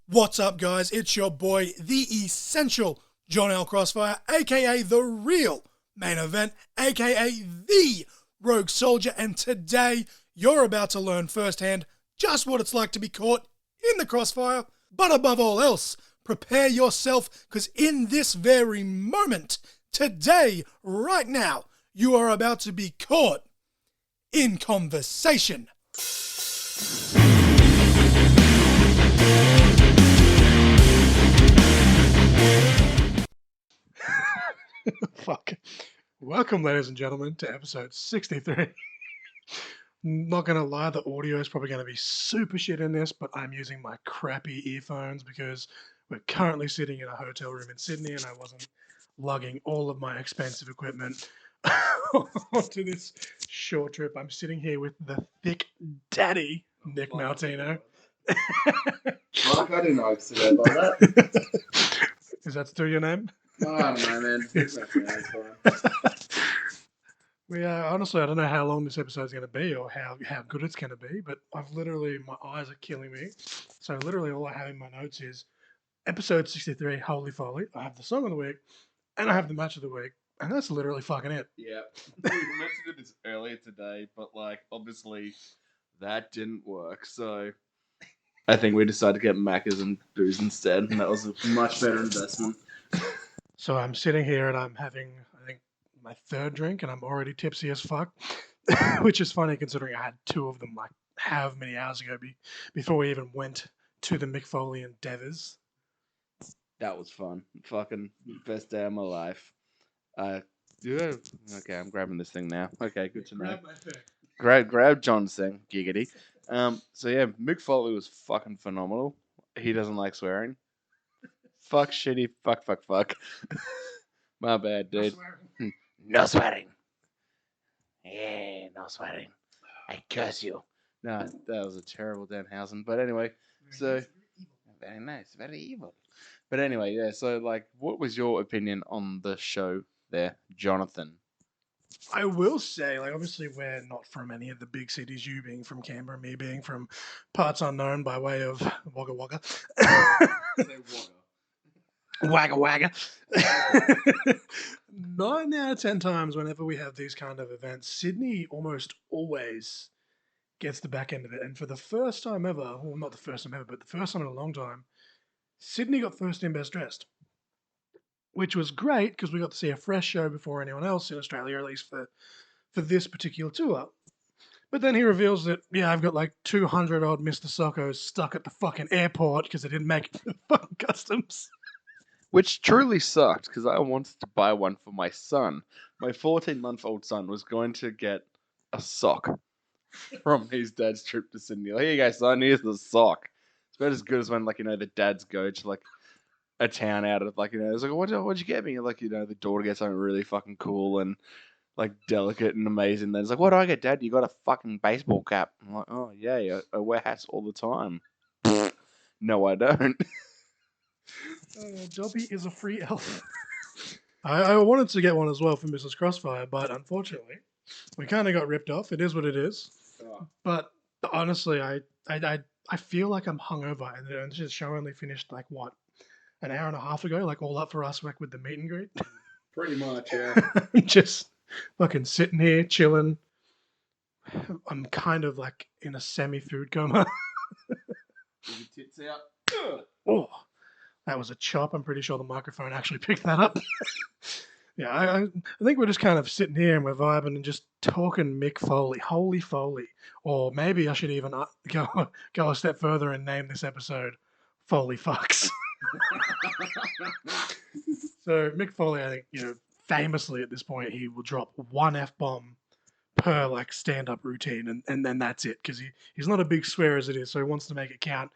What's up, guys? It's your boy, the essential John L. Crossfire, aka the real main event, aka the Rogue Soldier, and today you're about to learn firsthand just what it's like to be caught in the crossfire. But above all else, prepare yourself, because in this very moment, today, right now, you are about to be caught in conversation. Fuck. Welcome, ladies and gentlemen, to episode 63. Not gonna lie, the audio is probably gonna be super shit in this, but I'm using my crappy earphones because we're currently sitting in a hotel room in Sydney and I wasn't lugging all of my expensive equipment onto this short trip. I'm sitting here with the thick daddy, Nick Maltino. Fuck, I didn't know I could say that like that. Is that still your name? Oh, I don't know, man. It's fine. We honestly, I don't know how long this episode is going to be or how good it's going to be, but I've literally, my eyes are killing me. So literally all I have in my notes is episode 63, Holy Foley. I have the song of the week and I have the match of the week, and that's literally fucking it. Yeah. We mentioned it earlier today, but like obviously that didn't work, so I think we decided to get Macca's and booze instead, and that was a much better investment. So I'm sitting here and I'm having, I think, my third drink and I'm already tipsy as fuck, which is funny considering I had two of them like how many hours ago before we even went to the Mick Foley endeavors. That was fun. Fucking best day of my life. Yeah. Okay, I'm grabbing this thing now. Okay, good to know. Grab John's thing, giggity. So yeah, Mick Foley was fucking phenomenal. He doesn't like swearing. Fuck, shitty, fuck. My bad, dude. No swearing. Yeah, no swearing. I curse you. No, that was a terrible Danhausen. But anyway, so very nice, very evil. But anyway, yeah. So like, what was your opinion on the show there, Jonathan? I will say, like, obviously we're not from any of the big cities, you being from Canberra, me being from parts unknown by way of Wagga Wagga. Wagga Wagga. 9 out of 10 times whenever we have these kind of events, Sydney almost always gets the back end of it. And for the first time ever, well, not the first time ever, but the first time in a long time, Sydney got first in Best Dressed, which was great because we got to see a fresh show before anyone else in Australia, at least for this particular tour. But then he reveals that, yeah, I've got like 200 odd Mr. Sockos stuck at the fucking airport because they didn't make it to the fucking customs. Which truly sucked because I wanted to buy one for my son. My 14-month-old son was going to get a sock from his dad's trip to Sydney. Like, here you go, son, here's the sock. It's about as good as when, like, the dads go to, like, a town out of, like, it's like, what'd you get me? Like, the daughter gets something really fucking cool and, like, delicate and amazing. Then it's like, what do I get, Dad? You got a fucking baseball cap. I'm like, oh, yeah, I wear hats all the time. No, I don't. Dobby is a free elf. I wanted to get one as well for Mrs. Crossfire, but unfortunately, we kind of got ripped off. It is what it is. Oh. But honestly, I feel like I'm hungover, and this show only finished like what, an hour and a half ago, like all up for us, like with the meet and greet. Pretty much, yeah. Just fucking sitting here chilling. I'm kind of like in a semi-food coma. With your tits out. Oh. That was a chop. I'm pretty sure the microphone actually picked that up. Yeah, I think we're just kind of sitting here and we're vibing and just talking Mick Foley, Holy Foley. Or maybe I should even go a step further and name this episode Foley Fucks. So Mick Foley, I think, famously at this point, he will drop one F-bomb per like stand-up routine and then that's it. Because he's not a big swear as it is, so he wants to make it count,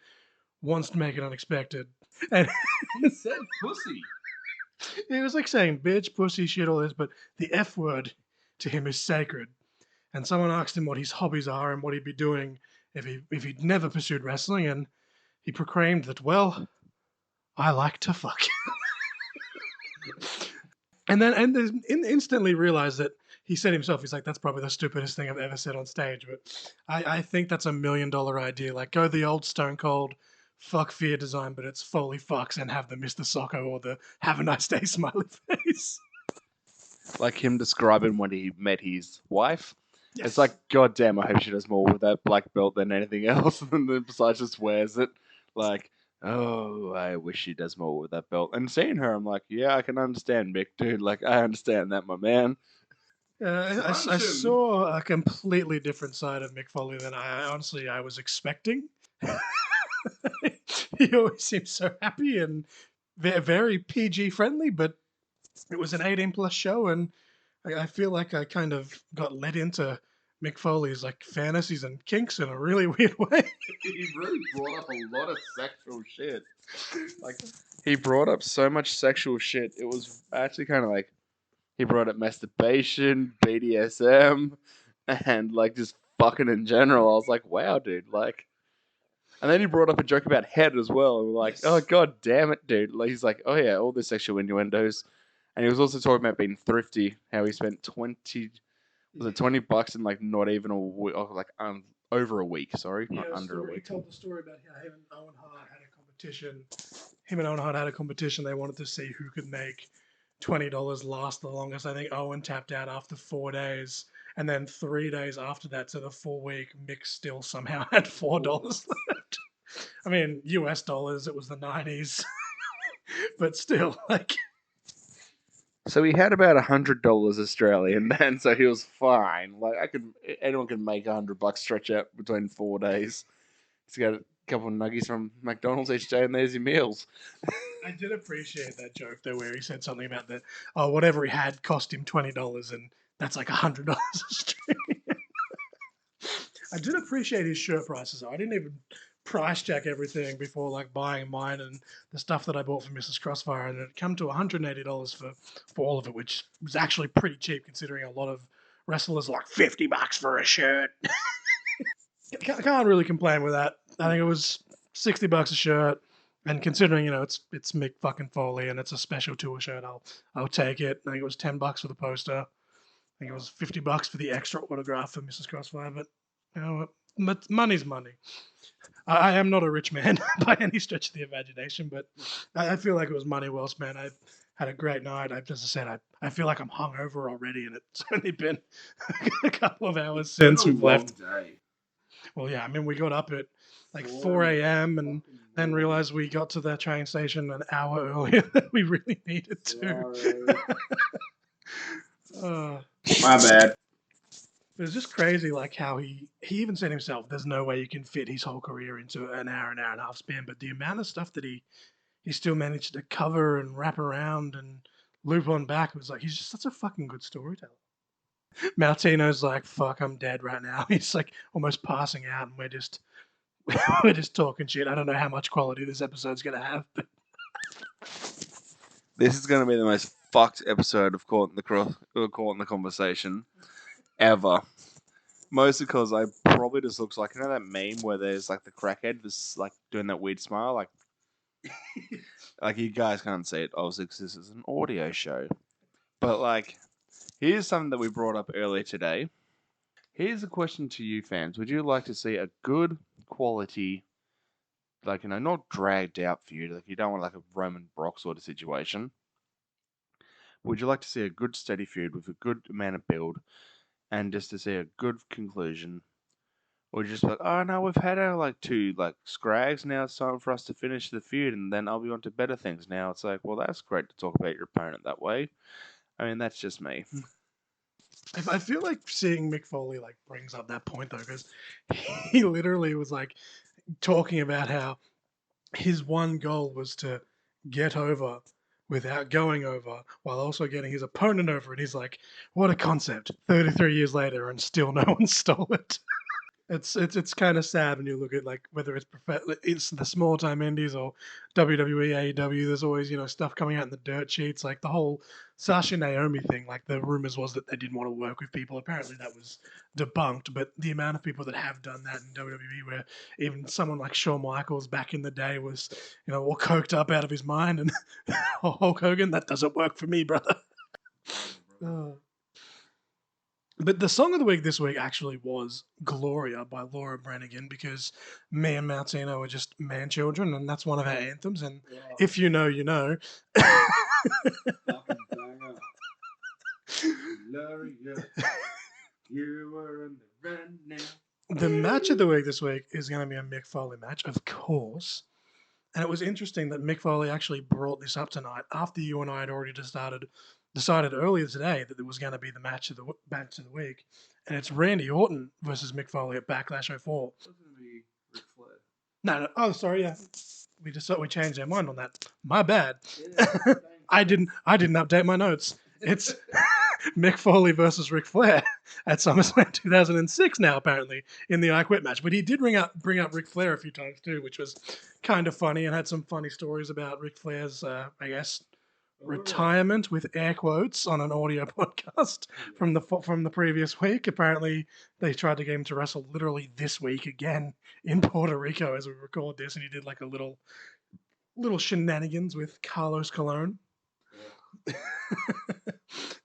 wants to make it unexpected. And he said pussy. He was like saying bitch, pussy, shit, all this, but the F word to him is sacred. And someone asked him what his hobbies are and what he'd be doing if he'd never pursued wrestling, and he proclaimed that, well, I like to fuck. and instantly realized that he said himself, he's like, that's probably the stupidest thing I've ever said on stage. But I think that's $1 million idea. Like, go the old Stone Cold fuck fear design, but it's Foley fucks and have the Mr. Socko or the have a nice day smiley face. Like him describing when he met his wife. Yes. It's like, God damn, I hope she does more with that black belt than anything else. And then besides just wears it. Like, oh, I wish she does more with that belt. And seeing her, I'm like, yeah, I can understand, Mick, dude. Like, I understand that, my man. I saw a completely different side of Mick Foley than I was expecting. He always seems so happy and very PG friendly, but it was an 18 plus show, and I feel like I kind of got led into Mick Foley's like fantasies and kinks in a really weird way. He really brought up a lot of sexual shit. Like, he brought up so much sexual shit. It was actually kind of like, he brought up masturbation, BDSM, and like just fucking in general. I was like, wow, dude. Like, and then he brought up a joke about head as well. And we're like, oh, God damn it, dude. Like, he's like, oh, yeah, all the sexual innuendos. And he was also talking about being thrifty, how he spent $20 in like not even a week, or like over a week, sorry, not under a week. He told the story about how him and Owen Hart had a competition. Him and Owen Hart had a competition. They wanted to see who could make $20 last the longest. I think Owen tapped out after 4 days. And then 3 days after that, so the full week, Mick still somehow had $4 left. I mean, US dollars, it was the 90s. But still, like. So he had about $100 Australian then, so he was fine. Like, anyone can make $100 stretch out between 4 days. He's got a couple of nuggies from McDonald's each day, and there's your meals. I did appreciate that joke though, where he said something about that. Oh, whatever he had cost him $20, and that's like $100 Australian. I did appreciate his shirt prices though. I didn't even price check everything before like buying mine and the stuff that I bought for Mrs. Crossfire, and it come to $180 for all of it, which was actually pretty cheap considering a lot of wrestlers like $50 for a shirt. Can't really complain with that. I think it was $60 a shirt, and considering it's Mick fucking Foley and it's a special tour shirt, I'll take it. I think it was $10 for the poster. I think it was $50 for the extra autograph for Mrs. Crossfire. But money's money. I am not a rich man by any stretch of the imagination, but I feel like it was money well spent. I had a great night. As I said, I feel like I'm hungover already, and it's only been a couple of hours since we've left. Day. Well, yeah, I mean, we got up at like 4 a.m. and then realized we got to the train station an hour earlier than we really needed to. My bad. It was just crazy, like how he even said himself, there's no way you can fit his whole career into an hour and a half span. But the amount of stuff that he still managed to cover and wrap around and loop on back, it was like, he's just such a fucking good storyteller. Maltino's like, fuck, I'm dead right now. He's like almost passing out, and we're just talking shit. I don't know how much quality this episode's gonna have, but this is gonna be the most fucked episode of Caught in the Conversation ever. Mostly because I probably just looks like, that meme where there's like the crackhead that's like doing that weird smile, like like you guys can't see it obviously because this is an audio show, but like. Here's something that we brought up earlier today. Here's a question to you fans. Would you like to see a good quality, like, not dragged out feud, like you don't want like a Roman Brock sort of situation? Would you like to see a good steady feud with a good amount of build and just to see a good conclusion? Or just like, oh no, we've had our like 2 like scrags, now it's time for us to finish the feud and then I'll be on to better things. Now it's like, well, that's great to talk about your opponent that way. I mean, that's just me. I feel like seeing Mick Foley like brings up that point though, because he literally was like talking about how his one goal was to get over without going over, while also getting his opponent over. And he's like, "What a concept! 33 years later, and still no one stole it." It's kind of sad when you look at like whether it's the small time indies or WWE, AEW. There's always stuff coming out in the dirt sheets, like the whole Sasha Naomi thing. Like the rumors was that they didn't want to work with people. Apparently that was debunked. But the amount of people that have done that in WWE, where even someone like Shawn Michaels back in the day was all coked up out of his mind, and Hulk Hogan, that doesn't work for me, brother. But the song of the week this week actually was Gloria by Laura Branigan, because me and Maltino are just man children, and that's one of our anthems. And if you know, you know. Gloria, you were in the run now. The match of the week this week is going to be a Mick Foley match, of course. And it was interesting that Mick Foley actually brought this up tonight after you and I had already decided earlier today that it was going to be the match of the week. And it's Randy Orton versus Mick Foley at Backlash 04. It's going to be Ric Flair. No. Oh, sorry. Yeah, we changed our mind on that. My bad. Yeah, I didn't update my notes. It's Mick Foley versus Ric Flair at SummerSlam 2006 now, apparently, in the I Quit match. But he did bring up Ric Flair a few times too, which was kind of funny, and had some funny stories about Ric Flair's, I guess, retirement with air quotes on an audio podcast from the previous week. Apparently, they tried to get him to wrestle literally this week again in Puerto Rico as we record this, and he did like a little shenanigans with Carlos Colon.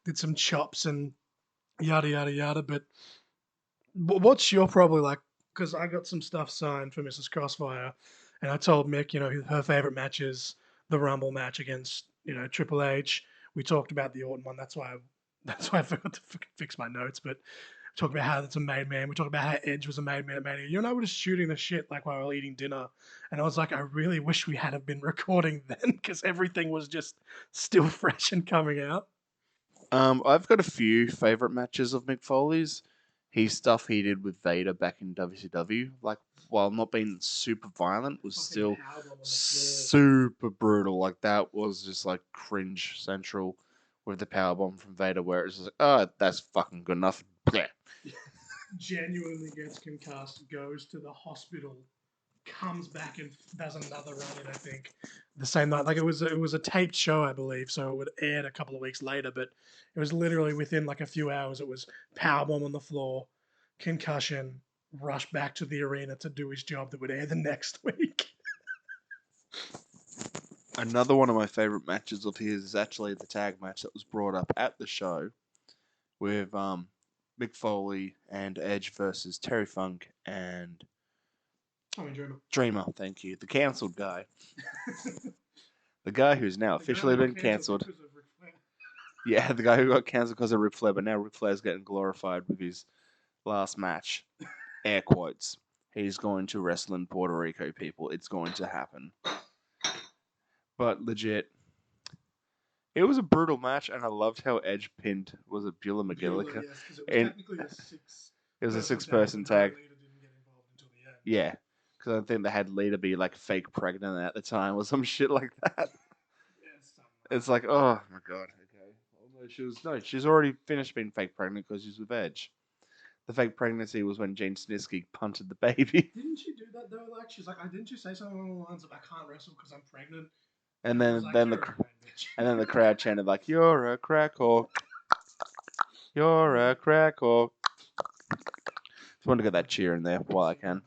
Did some chops and yada yada yada. But what's your probably like? Because I got some stuff signed for Mrs. Crossfire, and I told Mick, her favorite match is the Rumble match against Triple H. We talked about the Orton one. That's why I forgot to fix my notes. But we talked about how it's a made man. We talked about how Edge was a made man at Mania. You and I were just shooting the shit like while we were eating dinner, and I was like, I really wish we had been recording then, because everything was just still fresh and coming out. I've got a few favorite matches of Mick Foley's. His stuff he did with Vader back in WCW, like, while not being super violent, was still super brutal. Like, that was just like cringe central with the powerbomb from Vader, where it's just like, oh, that's fucking good enough. Yeah. Genuinely gets concussed, goes to the hospital, comes back and does another run in, I think, the same night. Like, it was a taped show, I believe, so it would air a couple of weeks later, but it was literally within like a few hours. It was powerbomb on the floor, concussion, rush back to the arena to do his job that would air the next week. Another one of my favorite matches of his is actually the tag match that was brought up at the show with Mick Foley and Edge versus Terry Funk and Dreamer, thank you. The cancelled guy. The guy who's now officially been cancelled. Yeah, the guy who got cancelled because of Ric Flair, but now Ric Flair's getting glorified with his last match. Air quotes. He's going to wrestle in Puerto Rico, people. It's going to happen. But legit, it was a brutal match, and I loved how Edge pinned, was it Beulah McGillicuddy? Yes, because it was technically a six. It was a six-person tag. Yeah, because I think they had Lita be like fake pregnant at the time or some shit like that. It's like, oh my god. Okay, although she's already finished being fake pregnant because she's with Edge. The fake pregnancy was when Gene Snitsky punted the baby. Didn't she do that though? Like, she's like, didn't you say something along the lines of, "I can't wrestle because I'm pregnant"? And then the crowd chanted like, "You're a crack whore. You're a crack whore." Just want to get that cheer in there while I can.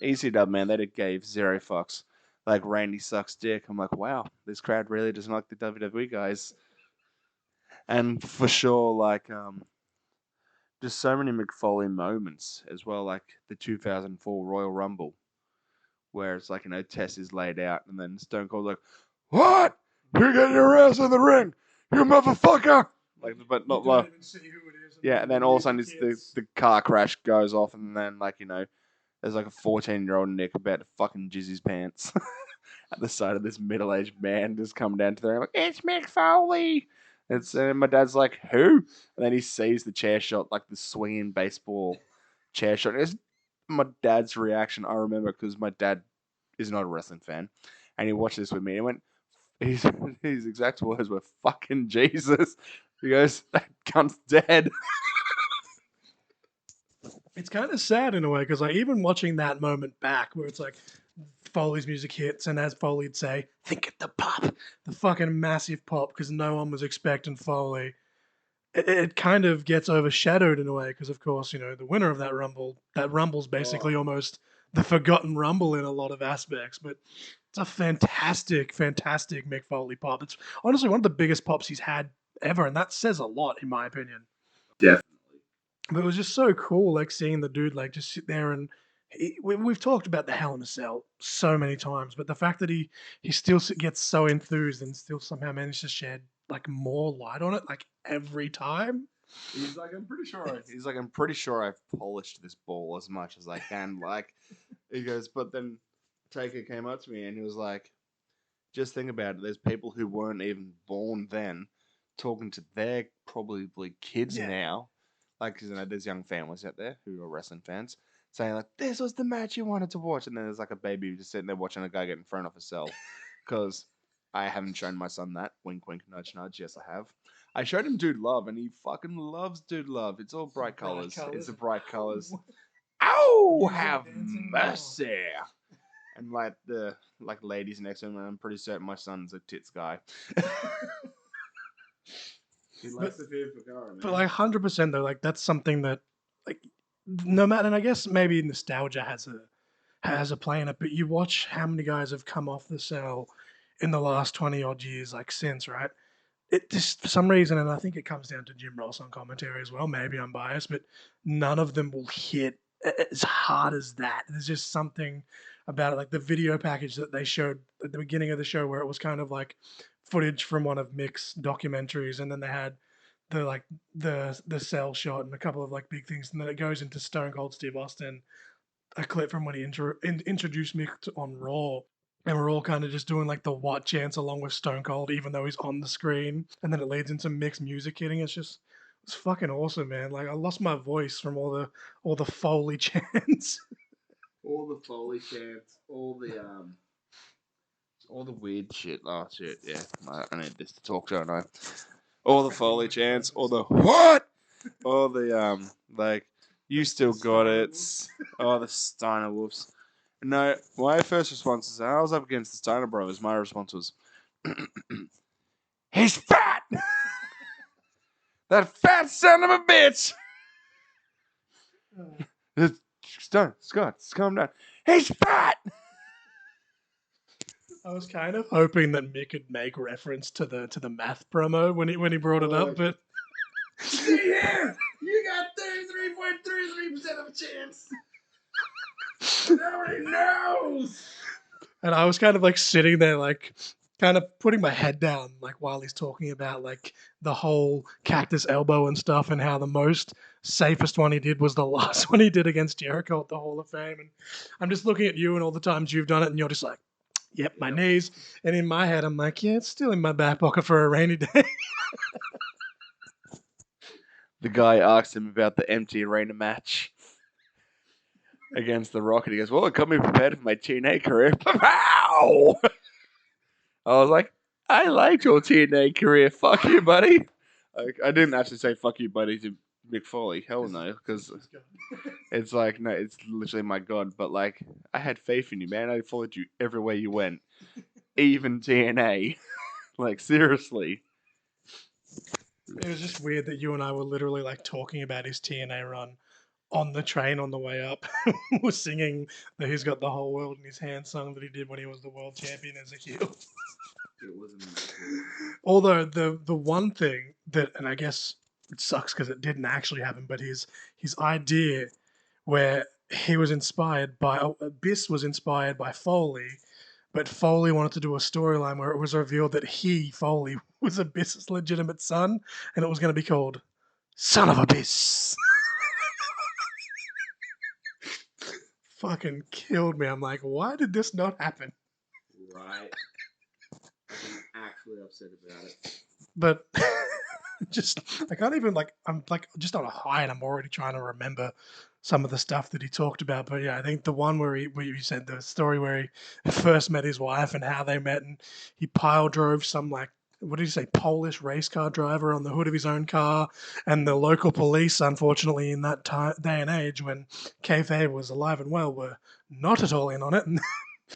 Easy dub, man. They gave zero fucks. Like, Randy sucks dick. I'm like, wow, this crowd really doesn't like the WWE guys. And for sure, like, just so many Mick Foley moments as well, like the 2004 Royal Rumble, where it's like, Tess is laid out, and then Stone Cold's like, "What? You get your ass in the ring, you motherfucker!" Like, but not like, yeah. And then all of a sudden, the car crash goes off, and then there's like a 14-year-old Nick about to fucking jizz his pants at the side of this middle-aged man just come down to the ring like, "It's Mick Foley." And my dad's like, "Who?" And then he sees the chair shot, like the swinging baseball chair shot. It's my dad's reaction. I remember because my dad is not a wrestling fan, and he watched this with me. And he went, his exact words were, "Fucking Jesus." He goes, "That cunt's dead." It's kind of sad in a way, because like, even watching that moment back where it's like Foley's music hits, and as Foley'd say, "Think of the pop," the fucking massive pop, because no one was expecting Foley. It kind of gets overshadowed in a way, because of course, the winner of that Rumble's basically almost the forgotten Rumble in a lot of aspects, but it's a fantastic, fantastic Mick Foley pop. It's honestly one of the biggest pops he's had ever, and that says a lot, in my opinion. Definitely. But it was just so cool, like seeing the dude like just sit there and we've talked about the Hell in a Cell so many times, but the fact that he still gets so enthused and still somehow manages to shed like more light on it like every time. He's like, I'm pretty sure I've polished this ball as much as I can. Like, he goes, but then Taker came up to me and he was like, just think about it. There's people who weren't even born then talking to their probably kids Yeah. now. Like, you know, there's young families out there who are wrestling fans saying, like, this was the match you wanted to watch. And then there's like a baby just sitting there watching a guy getting thrown off a cell. Because I haven't shown my son that. Wink, wink, nudge, nudge. Yes, I have. I showed him Dude Love, and he fucking loves Dude Love. It's all bright colors. It's the bright colors. Ow! Have mercy! And like the ladies next to him, and I'm pretty certain my son's a tits guy. He likes the fear for Gara, man. But like 100% though, like that's something that like no matter, and I guess maybe nostalgia has a play in it. But you watch how many guys have come off the cell in the last 20 odd years, like since, right? It just for some reason, and I think it comes down to Jim Ross on commentary as well. Maybe I'm biased, but none of them will hit as hard as that. There's just something about it, like the video package that they showed at the beginning of the show, where it was kind of like footage from one of Mick's documentaries, and then they had the cell shot and a couple of like big things, and then it goes into Stone Cold Steve Austin, a clip from when he introduced Mick on Raw, and we're all kind of just doing like the what chants along with Stone Cold, even though he's on the screen, and then it leads into Mick's music hitting. It's fucking awesome, man. Like I lost my voice from all the Foley chants. All the Foley chants, all the weird shit. Oh shit, yeah. I need this to talk, don't I? All the Foley chants, all the what? All the like, you still got it. Oh, the Steiner Wolves. No, my first response is I was up against the Steiner Brothers. My response was, he's fat. That fat son of a bitch. Scott, calm down. He's fat. I was kind of hoping that Mick could make reference to the math promo when he brought it up, but yeah, you got 33.33% of a chance. Nobody knows. and I was kind of like sitting there like kind of putting my head down like while he's talking about like the whole cactus elbow and stuff, and how the most safest one he did was the last one he did against Jericho at the Hall of Fame. And I'm just looking at you and all the times you've done it, and you're just like, yep, my knees. And in my head, I'm like, yeah, it's still in my back pocket for a rainy day. The guy asked him about the empty arena match against The Rock, and he goes, well, it got me prepared for my TNA career. Pow! I was like, I liked your TNA career. Fuck you, buddy. Like, I didn't actually say fuck you, buddy, to Mick Foley. Hell no, because it's like, no, it's literally my god. But like, I had faith in you, man. I followed you everywhere you went, even TNA. Like, seriously. It was just weird that you and I were literally like talking about his TNA run on the train on the way up. We're singing that he's got the whole world in his hands song that he did when he was the world champion as a heel. It wasn't. Although the one thing that, and I guess it sucks because it didn't actually happen, but his idea where he was inspired by Abyss was inspired by Foley, but Foley wanted to do a storyline where it was revealed that Foley was Abyss's legitimate son, and it was going to be called Son of Abyss. Fucking killed me. I'm like, why did this not happen? Right. I'm actually upset about it. But just I can't even like I'm like just on a high, and I'm already trying to remember some of the stuff that he talked about. But yeah, I think the one where you said the story where he first met his wife and how they met, and he pile drove some like, what did you say, Polish race car driver on the hood of his own car, and the local police, unfortunately, in that day and age when kayfabe was alive and well, were not at all in on it. And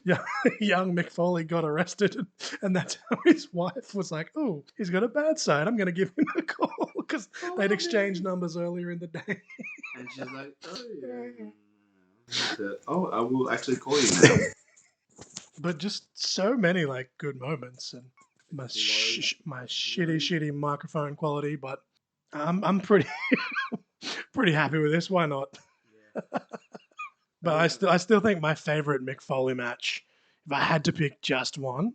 yeah, young Mick Foley got arrested, and that's how his wife was like, "Oh, he's got a bad side. I'm going to give him a call," because they'd exchanged numbers earlier in the day. And she's like, "Oh yeah." Oh, I will actually call you now. But just so many like good moments, and my shitty microphone quality. But I'm pretty Pretty happy with this. Why not? But I still think my favorite Mick Foley match, if I had to pick just one,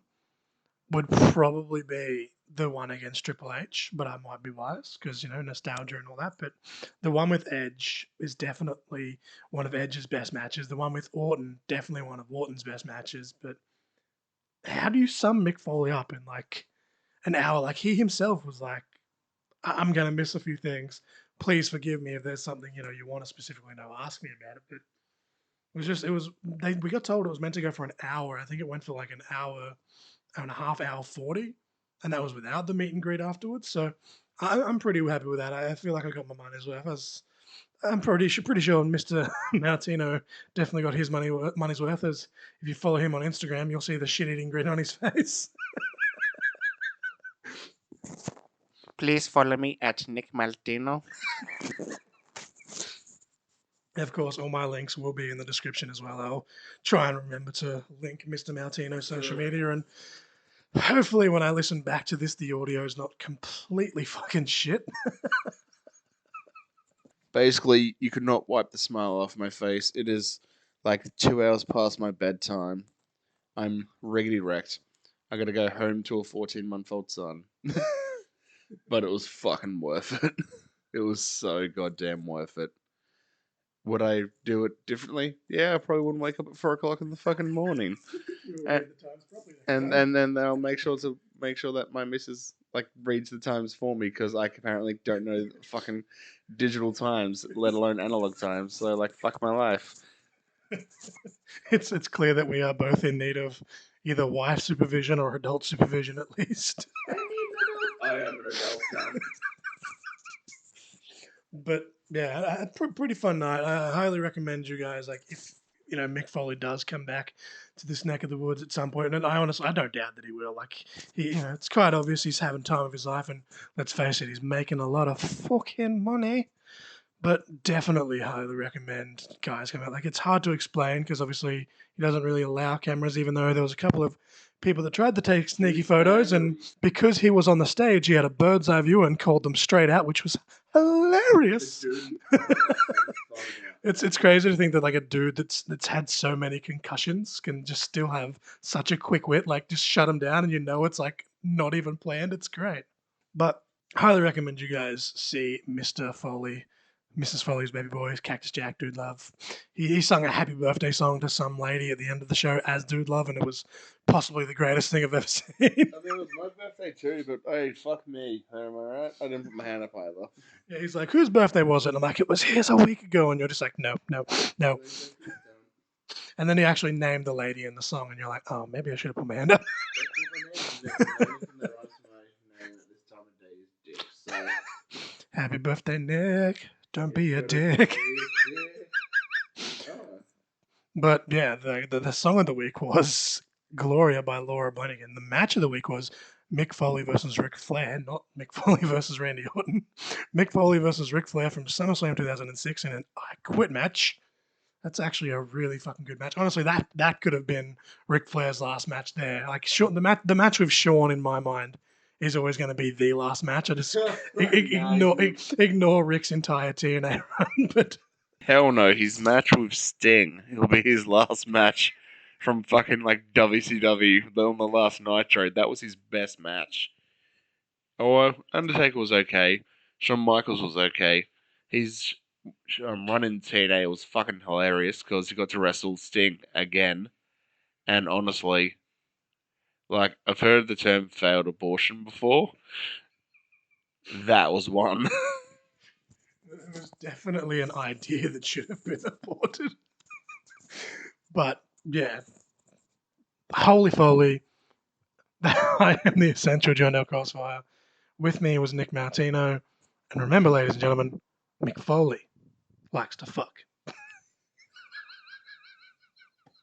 would probably be the one against Triple H. But I might be biased because nostalgia and all that. But the one with Edge is definitely one of Edge's best matches. The one with Orton, definitely one of Orton's best matches. But how do you sum Mick Foley up in like an hour? Like he himself was like, I'm gonna miss a few things. Please forgive me if there's something you want to specifically know. Ask me about it. But we got told it was meant to go for an hour. I think it went for like an hour and a half, hour 40, and that was without the meet and greet afterwards. So I'm pretty happy with that. I feel like I got my money's worth. I'm pretty sure Mr. Maltino definitely got his money's worth. As if you follow him on Instagram, you'll see the shit-eating grin on his face. Please follow me at Nick Maltino. Of course, all my links will be in the description as well. I'll try and remember to link Mr. Maltino's social media, and hopefully when I listen back to this, the audio is not completely fucking shit. Basically, you could not wipe the smile off my face. It is like 2 hours past my bedtime. I'm riggedy wrecked. I gotta go home to a 14-month-old son. But it was fucking worth it. It was so goddamn worth it. Would I do it differently? Yeah, I probably wouldn't wake up at 4 o'clock in the fucking morning. And then I'll make sure that my missus like reads the times for me because I apparently don't know fucking digital times, let alone analog times. So like, fuck my life. It's clear that we are both in need of either wife supervision or adult supervision at least. I am an adult son. But yeah, pretty fun night. I highly recommend you guys. Like, if Mick Foley does come back to this neck of the woods at some point, and I don't doubt that he will. Like, it's quite obvious he's having time of his life, and let's face it, he's making a lot of fucking money. But definitely highly recommend guys come out. Like, it's hard to explain because obviously he doesn't really allow cameras, even though there was a couple of people that tried to take sneaky photos, and because he was on the stage, he had a bird's eye view and called them straight out, which was hilarious. It's crazy to think that like a dude that's had so many concussions can just still have such a quick wit, like just shut him down, and it's like not even planned. It's great. But highly recommend you guys see Mr. Foley, Mrs. Foley's baby boy, Cactus Jack, Dude Love. He sung a happy birthday song to some lady at the end of the show as Dude Love, and it was possibly the greatest thing I've ever seen. I mean, it was my birthday too, but hey, fuck me. Am I right? I didn't put my hand up either. Yeah, he's like, whose birthday was it? And I'm like, it was his a week ago. And you're just like, no. And then he actually named the lady in the song, and you're like, oh, maybe I should have put my hand up. Happy birthday, Nick. Don't be a dick. But yeah, the song of the week was Gloria by Laura Branigan. The match of the week was Mick Foley versus Ric Flair, not Mick Foley versus Randy Orton. Mick Foley versus Ric Flair from SummerSlam 2006 in an I Quit match. That's actually a really fucking good match. Honestly, that could have been Ric Flair's last match there. Like, the match with Shawn in my mind is always going to be the last match. I just ignore Rick's entire TNA run. But hell no, his match with Sting. It'll be his last match from fucking like WCW on the last Nitro. That was his best match. Oh, Undertaker was okay. Shawn Michaels was okay. His run in TNA was fucking hilarious because he got to wrestle Sting again. And honestly, like, I've heard the term failed abortion before. That was one. It was definitely an idea that should have been aborted. But yeah, holy Foley. I am the essential John L. Crossfire. With me was Nick Maltino. And remember, ladies and gentlemen, Mick Foley likes to fuck.